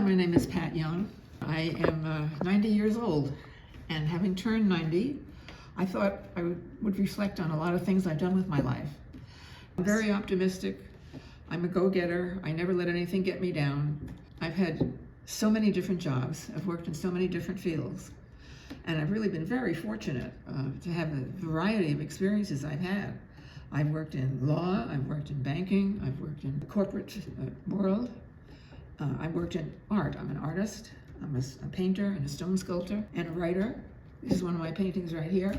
my name is Pat Young. I am 90 years old, and having turned 90, I thought I would reflect on a lot of things I've done with my life. I'm very optimistic. I'm a go-getter. I never let anything get me down. I've had so many different jobs. I've worked in so many different fields, and I've really been very fortunate to have the variety of experiences I've had. I've worked in law, I've worked in banking, I've worked in the corporate world. I've worked in art. I'm an artist. I'm a painter and a stone sculptor and a writer. This is one of my paintings right here.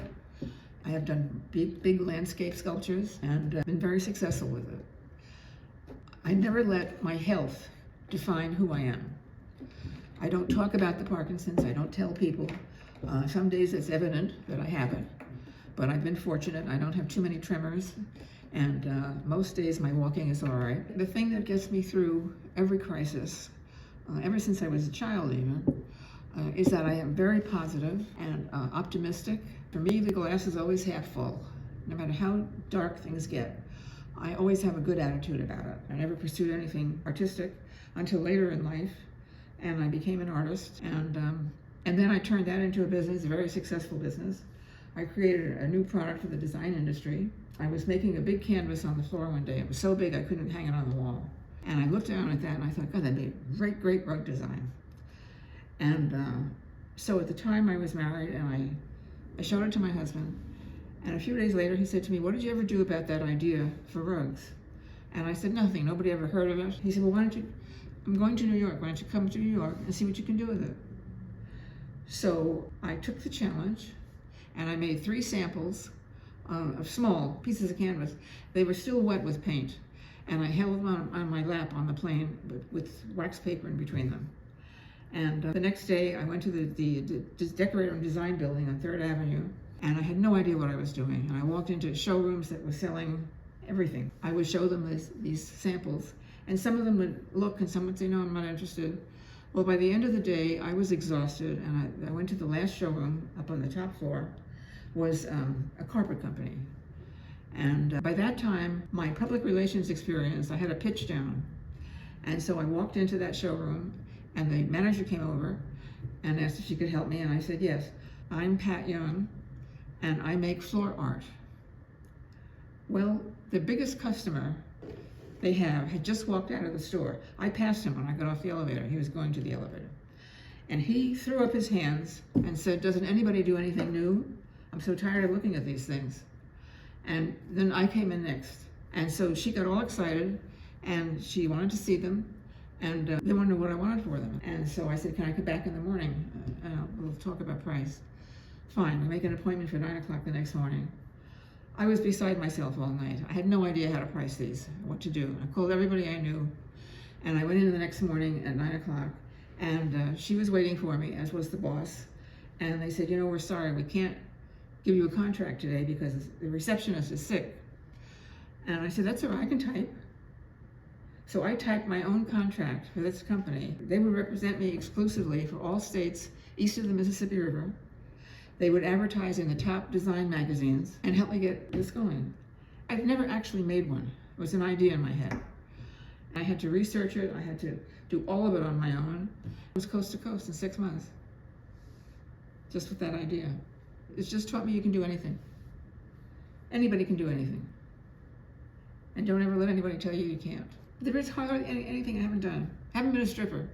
I have done big landscape sculptures and been very successful with it. I never let my health define who I am. I don't talk about the Parkinson's. I don't tell people. Some days it's evident that I have it, but I've been fortunate. I don't have too many tremors, and most days my walking is all right. The thing that gets me through every crisis, ever since I was a child even, is that I am very positive and optimistic. For me, the glass is always half full. No matter how dark things get, I always have a good attitude about it. I never pursued anything artistic until later in life, and I became an artist, and then I turned that into a business, a very successful business. I created a new product for the design industry. I was making a big canvas on the floor one day. It was so big I couldn't hang it on the wall. And I looked down at that and I thought, God, that'd be a great rug design. And so at the time I was married, and I showed it to my husband. And a few days later he said to me, what did you ever do about that idea for rugs? And I said, nothing, nobody ever heard of it. He said, well, why don't you, I'm going to New York, why don't you come to New York and see what you can do with it? So I took the challenge, and I made 3 samples of small pieces of canvas. They were still wet with paint, and I held them on my lap on the plane with wax paper in between them. And the next day I went to the decorator and design building on 3rd Avenue, and I had no idea what I was doing. And I walked into showrooms that were selling everything. I would show them these samples, and some of them would look and some would say, no, I'm not interested. Well, by the end of the day, I was exhausted, and I went to the last showroom up on the top floor, was a carpet company. And by that time, my public relations experience, I had a pitch down. And so I walked into that showroom, and the manager came over and asked if she could help me, and I said, yes, I'm Pat Young, and I make floor art. Well, the biggest customer they had just walked out of the store. I passed him when I got off the elevator. He was going to the elevator. And he threw up his hands and said, doesn't anybody do anything new? I'm so tired of looking at these things. And then I came in next. And so she got all excited, and she wanted to see them, and they wanted to know what I wanted for them. And so I said, can I come back in the morning? We'll talk about price. Fine, I make an appointment for 9 o'clock the next morning. I was beside myself all night. I had no idea how to price these, what to do. I called everybody I knew, and I went in the next morning at 9 o'clock, and she was waiting for me, as was the boss. And they said, you know, we're sorry, we can't give you a contract today because the receptionist is sick. And I said, that's all right, I can type. So I typed my own contract for this company. They would represent me exclusively for all states east of the Mississippi River. They would advertise in the top design magazines and help me get this going. I've never actually made one. It was an idea in my head. I had to research it. I had to do all of it on my own. It was coast to coast in 6 months, just with that idea. It's just taught me you can do anything. Anybody can do anything. And don't ever let anybody tell you you can't. There is hardly anything I haven't done. I haven't been a stripper.